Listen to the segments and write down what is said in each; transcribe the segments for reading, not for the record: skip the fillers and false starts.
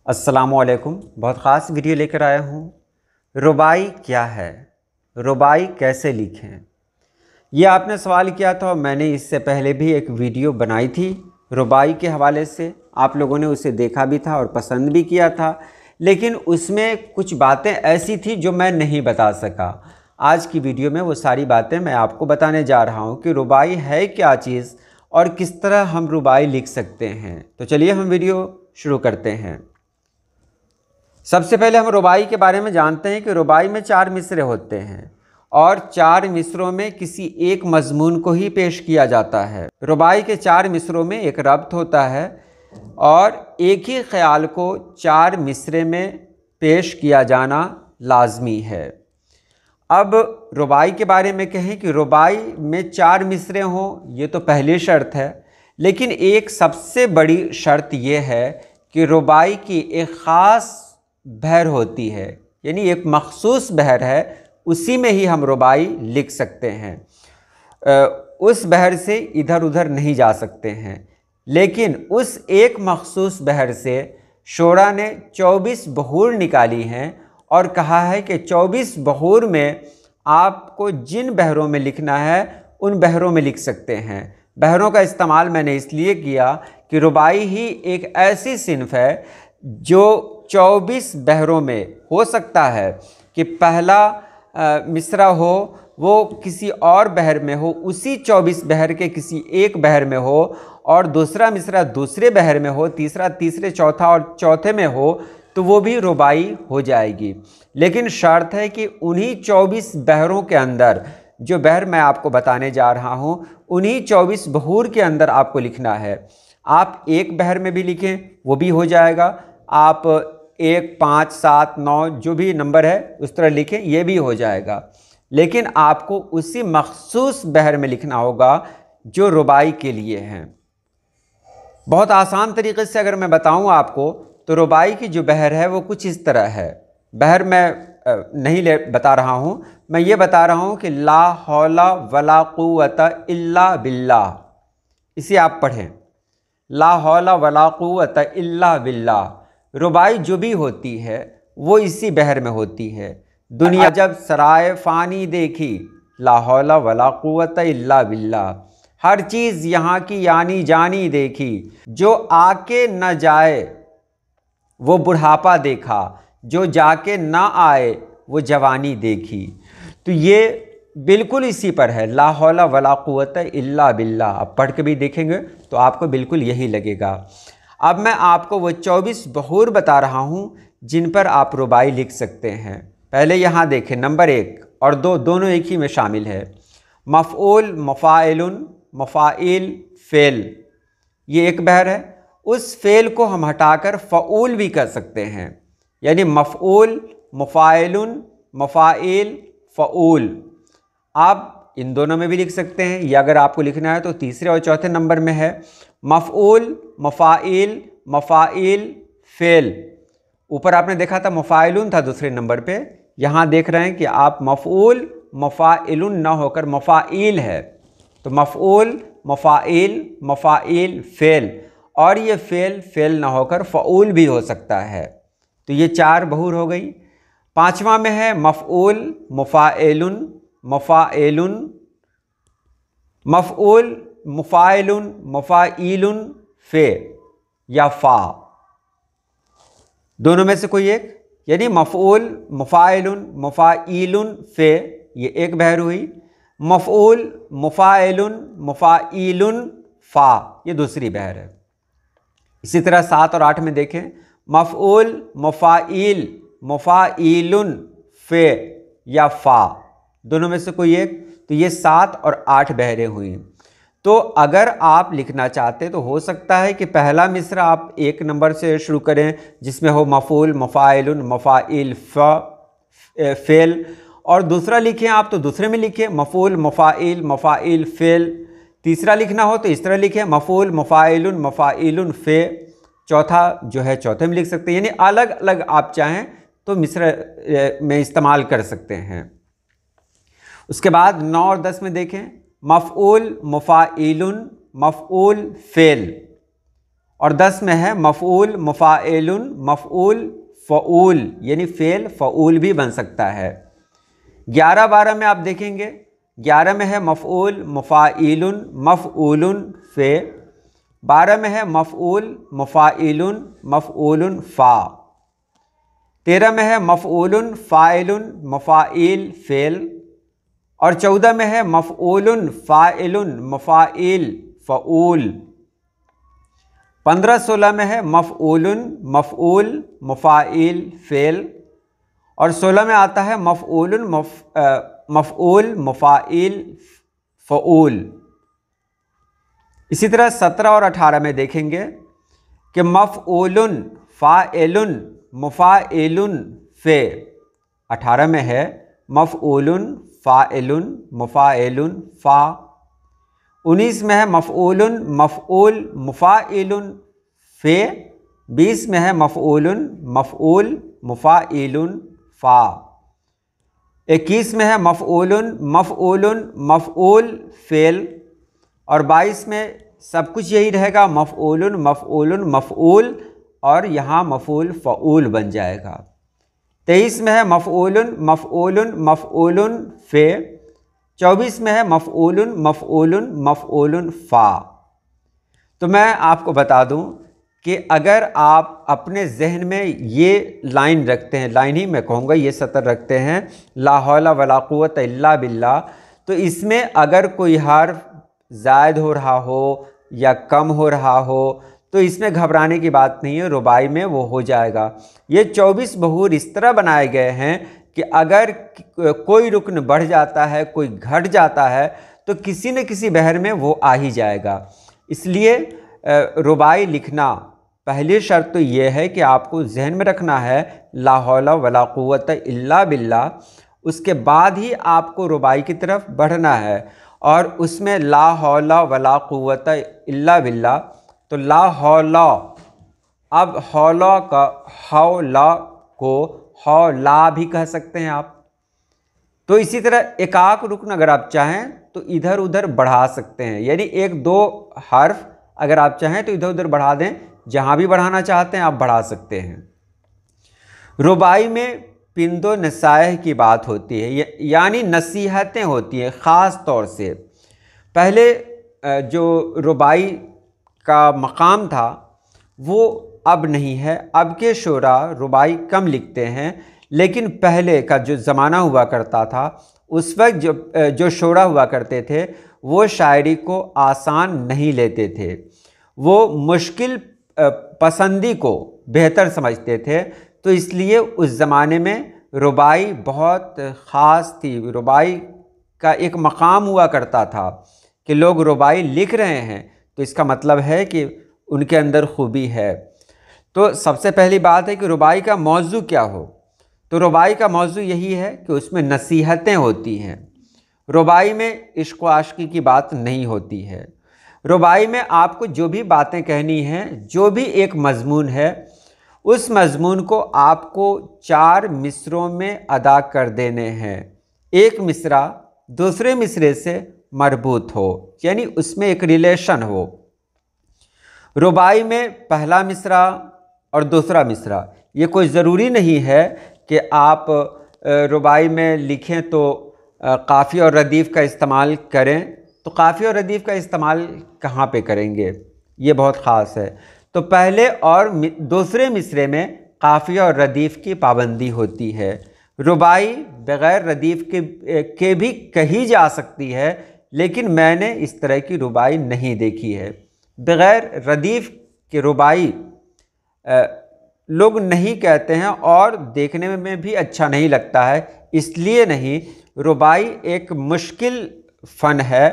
अस्सलामुअलैकुम। बहुत ख़ास वीडियो लेकर आया हूँ। रुबाई क्या है, रुबाई कैसे लिखें, ये आपने सवाल किया था। मैंने इससे पहले भी एक वीडियो बनाई थी रुबाई के हवाले से। आप लोगों ने उसे देखा भी था और पसंद भी किया था, लेकिन उसमें कुछ बातें ऐसी थी जो मैं नहीं बता सका। आज की वीडियो में वो सारी बातें मैं आपको बताने जा रहा हूँ कि रुबाई है क्या चीज़ और किस तरह हम रुबाई लिख सकते हैं। तो चलिए हम वीडियो शुरू करते हैं। सबसे पहले हम रुबाई के बारे में जानते हैं कि रुबाई में 4 मिसरे होते हैं और 4 मिसरों में किसी एक मजमून को ही पेश किया जाता है। रुबाई के 4 मिसरों में एक रब्त होता है और एक ही ख्याल को 4 मिसरे में पेश किया जाना लाजमी है। अब रुबाई के बारे में कहें कि रुबाई में 4 मिसरे हों, ये तो पहली शर्त है, लेकिन एक सबसे बड़ी शर्त यह है कि रुबाई की एक ख़ास बहर होती है, यानी एक मखसूस बहर है, उसी में ही हम रुबाई लिख सकते हैं। उस बहर से इधर उधर नहीं जा सकते हैं। लेकिन उस एक मखसूस बहर से शोरा ने 24 बहूर निकाली हैं और कहा है कि 24 बहूर में आपको जिन बहरों में लिखना है उन बहरों में लिख सकते हैं। बहरों का इस्तेमाल मैंने इसलिए किया कि रुबाई ही एक ऐसी सिन्फ है जो 24 बहरों में हो सकता है कि पहला मिसरा हो वो किसी और बहर में हो, उसी 24 बहर के किसी एक बहर में हो, और दूसरा मिसरा दूसरे बहर में हो, तीसरा तीसरे, चौथा और चौथे में हो, तो वो भी रुबाई हो जाएगी। लेकिन शर्त है कि उन्हीं 24 बहरों के अंदर, जो बहर मैं आपको बताने जा रहा हूँ, उन्हीं 24 बहूर के अंदर आपको लिखना है। आप एक बहर में भी लिखें वो भी हो जाएगा, आप 1, 5, 7, 9 जो भी नंबर है उस तरह लिखें, ये भी हो जाएगा। लेकिन आपको उसी मखसूस बहर में लिखना होगा जो रुबाई के लिए हैं। बहुत आसान तरीके से अगर मैं बताऊं आपको, तो रुबाई की जो बहर है वो कुछ इस तरह है। बहर मैं नहीं बता रहा हूं, मैं ये बता रहा हूं कि ला हौला वला कुव्वता इल्ला बिल्लाह। इसे आप पढ़ें, ला हौला वला कुव्वता इल्ला बिल्लाह। रुबाई जो भी होती है वो इसी बहर में होती है। दुनिया जब सराय फ़ानी देखी, ला हौला वला कुव्वता इल्ला बिल्लाह। हर चीज़ यहाँ की यानी जानी देखी, जो आके न जाए वो बुढ़ापा देखा, जो जाके ना आए वो जवानी देखी। तो ये बिल्कुल इसी पर है, ला हौला वला कुव्वता इल्ला बिल्लाह। आप पढ़ के भी देखेंगे तो आपको बिल्कुल यही लगेगा। अब मैं आपको वो 24 बहूर बता रहा हूँ जिन पर आप रुबाई लिख सकते हैं। पहले यहाँ देखें, नंबर 1 और 2 दोनों एक ही में शामिल है। मफ़ऊल, मफ़ाइलुन, मफ़ाइल, फ़ेल, ये एक बहर है। उस फ़ेल को हम हटाकर फ़ऊल भी कर सकते हैं, यानी मफ़ऊल, मफ़ाइलुन, मफ़ाइल, फ़ऊल। आप इन दोनों में भी लिख सकते हैं, या अगर आपको लिखना है तो तीसरे और चौथे नंबर में है मफ़ऊल, मफ़ाइल, मफ़ाइल, फ़ेल। ऊपर आपने देखा था मफ़ाइलुन था दूसरे नंबर पे, यहाँ देख रहे हैं कि आप मफ़ऊल, मफ़ाइलुन ना होकर मफ़ाइल है, तो मफ़ऊल, मफ़ाइल, मफ़ाइल, फ़ेल। और ये फ़ेल ना होकर फ़ऊल भी हो सकता है। तो ये 4 बहूर हो गई। 5वां में है मफ़ऊल, मफ़ाइलुन, मफ़ाइलुन, मफ़ऊल, मुफ़ाइलुन, मफ़ाइलुन, फ़े या फ़ा, दोनों में से कोई एक, यानी मफ़ऊल, मुफ़ाइलुन, मफ़ाइलुन, फ़े, ये एक बहर हुई। मफ़ऊल, मुफ़ाइलुन, मफ़ाइलुन, फ़ा, ये दूसरी बहर है। इसी तरह 7 और 8 में देखें, मफ़ऊल, मफ़ाइल, मफ़ाइलुन, फ़े या फ़ा, दोनों में से कोई एक। तो ये 7 और 8 बहरें हुई। तो अगर आप लिखना चाहते तो हो सकता है कि पहला मिसरा आप 1 नंबर से शुरू करें जिसमें हो मफ़ऊल, मफ़ाइलुन, मफ़ाइल, फ़ेल, और दूसरा लिखें आप तो दूसरे में लिखें मफ़ऊल, मफ़ाइल, मफ़ाइल, फ़ेल। तीसरा लिखना हो तो इस तरह लिखें मफ़ऊल, मफ़ाइलुन, मफ़ाइलुन, फ़े। चौथा जो है चौथे में लिख सकते हैं, यानी अलग अलग आप चाहें तो मिसरा में इस्तेमाल कर सकते हैं। उसके बाद 9 और 10 में देखें, मफ़ऊल, मुफ़ाइलुन, मफ़ऊल, फ़ेल। और 10 में है मफ़ऊल, मुफ़ाइलुन, मफ़ऊल, फ़ऊल, यानी फ़ेल फ़ऊल भी बन सकता है। 11-12 में आप देखेंगे, 11 में है मफ़ऊल, मुफ़ाइलुन, मफ़ऊलुन, फ़े। 12 में है मफ़ऊल, मुफ़ाइलुन, मफ़ऊलुन, फ़ा। 13 में है मफ़ऊलुन, फ़ाइलुन, मुफ़ाइल, फ़ेल। और 14 में है मफ़ऊलुन, फ़ाइलुन, मुफ़ाइल, फ़ऊल। 15-16 में है मफ़ऊलुन, मफ़ऊल, मुफ़ाइल, फ़ेल। और 16 में आता है मफ़ऊलुन, मफ़ऊल, मुफ़ाइल, फ़ऊल। इसी तरह 17 और 18 में देखेंगे कि मफ़ऊलुन, फ़ाइलुन, मुफ़ाइलुन, फ़े। 18 में है मफ़ऊलुन, फ़ाइलुन, मुफ़ाइलुन, फ़ा। 19 में है मफ़ऊलुन, मफ़ऊल, मुफ़ाइलुन, फ़े। 20 में है मफ़ऊलुन, मफ़ऊल, मुफ़ाइलुन, फ़ा। 21 में है मफ़ऊलुन, मफ़ऊलुन, मफ़ऊल, फ़ेल। और 22 में सब कुछ यही रहेगा, मफ़ऊलुन, मफ़ऊलुन, मफ़ऊल, और यहाँ मफ़ऊल फ़ऊल बन जाएगा। 23 में है मफ़ऊलुन, मफ़ऊलुन, मफ़ऊलुन, फ़े। 24 में है मफ़ऊलुन, मफ़ऊलुन, मफ़ऊलुन, फ़ा। तो मैं आपको बता दूं कि अगर आप अपने जहन में ये लाइन रखते हैं, लाइन ही मैं कहूँगा, ये सतर रखते हैं, ला हौला वला कुव्वत इल्ला बिल्लाह, तो इसमें अगर कोई हर्फ ज़ायद हो रहा हो या कम हो रहा हो तो इसमें घबराने की बात नहीं है, रुबाई में वो हो जाएगा। ये 24 बहूर इस तरह बनाए गए हैं कि अगर कोई रुकन बढ़ जाता है, कोई घट जाता है, तो किसी न किसी बहर में वो आ ही जाएगा। इसलिए रुबाई लिखना पहली शर्त तो ये है कि आपको जहन में रखना है ला हौला वला कुव्वत इल्ला बिल्लाह। उसके बाद ही आपको रुबाई की तरफ बढ़ना है, और उसमें ला हौला वला कुव्वत इल्ला बिल्लाह। तो ला हौला, अब हौला का हौला को हौला भी कह सकते हैं आप। तो इसी तरह एकाक रुकन अगर आप चाहें तो इधर उधर बढ़ा सकते हैं, यानी एक दो हर्फ अगर आप चाहें तो इधर उधर बढ़ा दें, जहां भी बढ़ाना चाहते हैं आप बढ़ा सकते हैं। रुबाई में पिंदो नसाइह की बात होती है, यानी नसीहतें होती हैं। ख़ास तौर से पहले जो रुबाई का मकाम था वो अब नहीं है। अब के शोरा रुबाई कम लिखते हैं, लेकिन पहले का जो ज़माना हुआ करता था उस वक्त जो शोरा हुआ करते थे वो शायरी को आसान नहीं लेते थे, वो मुश्किल पसंदी को बेहतर समझते थे। तो इसलिए उस ज़माने में रुबाई बहुत ख़ास थी। रुबाई का एक मकाम हुआ करता था कि लोग रुबाई लिख रहे हैं तो इसका मतलब है कि उनके अंदर खूबी है। तो सबसे पहली बात है कि रुबाई का मौजू क्या हो। तो रुबाई का मौजू यही है कि उसमें नसीहतें होती हैं। रुबाई में इश्क व आशिकी की बात नहीं होती है। रुबाई में आपको जो भी बातें कहनी हैं, जो भी एक मजमून है, उस मजमून को आपको 4 मिसरों में अदा कर देने हैं। एक मिसरा दूसरे मिसरे से मरबूत हो, यानी उसमें एक रिलेशन हो। रुबाई में पहला मिसरा और दूसरा मिसरा, ये कोई ज़रूरी नहीं है कि आप रुबाई में लिखें तो काफ़ी और रदीफ़ का इस्तेमाल करें। तो काफ़ी और रदीफ़ का इस्तेमाल कहाँ पे करेंगे, ये बहुत ख़ास है। तो पहले और दूसरे मिसरे में काफ़ी और रदीफ़ की पाबंदी होती है। रुबाई बग़ैर रदीफ़ के भी कही जा सकती है, लेकिन मैंने इस तरह की रुबाई नहीं देखी है। बग़ैर रदीफ़ की रुबाई लोग नहीं कहते हैं और देखने में भी अच्छा नहीं लगता है, इसलिए नहीं। रुबाई एक मुश्किल फ़न है,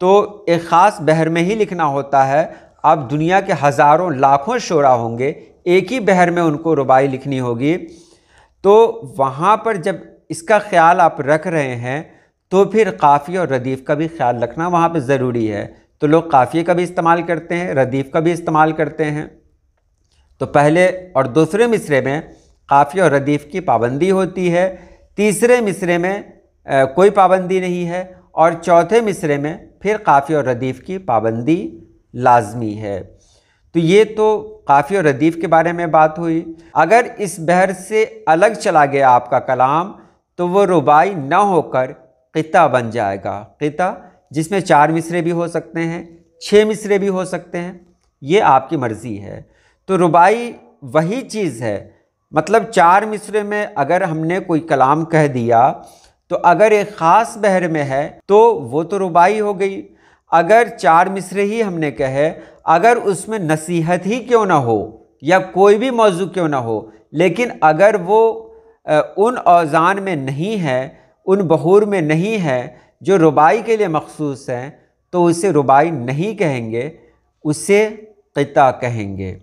तो एक ख़ास बहर में ही लिखना होता है। अब दुनिया के हज़ारों लाखों शोरा होंगे, एक ही बहर में उनको रुबाई लिखनी होगी, तो वहाँ पर जब इसका ख्याल आप रख रहे हैं तो फिर काफ़ी और रदीफ़ का भी ख्याल रखना वहाँ पर ज़रूरी है। तो लोग काफ़िए का भी इस्तेमाल करते हैं, रदीफ़ का भी इस्तेमाल करते हैं। तो पहले और दूसरे मिसरे में काफ़ी और रदीफ़ की पाबंदी होती है, तीसरे मिसरे में कोई पाबंदी नहीं है, और चौथे मिसरे में फिर काफ़ी और रदीफ़ की पाबंदी लाजमी है। तो ये तो काफ़ी और रदीफ़ के बारे में बात हुई। अगर इस बहर से अलग चला गया आपका कलाम तो वो रुबाई न होकर क़िता बन जाएगा। क़िता जिसमें 4 मिसरे भी हो सकते हैं, 6 मिसरे भी हो सकते हैं, ये आपकी मर्ज़ी है। तो रुबाई वही चीज़ है, मतलब 4 मिसरे में अगर हमने कोई कलाम कह दिया तो अगर एक ख़ास बहर में है तो वो तो रुबाई हो गई। अगर 4 मिसरे ही हमने कहे, अगर उसमें नसीहत ही क्यों ना हो या कोई भी मौजू क्यों ना हो, लेकिन अगर वो उन औज़ान में नहीं है, उन बहूर में नहीं है जो रुबाई के लिए मखसूस हैं, तो उसे रुबाई नहीं कहेंगे, उसे क़िता कहेंगे।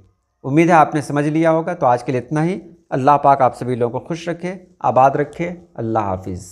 उम्मीद है आपने समझ लिया होगा। तो आज के लिए इतना ही। अल्लाह पाक आप सभी लोगों को खुश रखे, आबाद रखे। अल्लाह हाफिज़।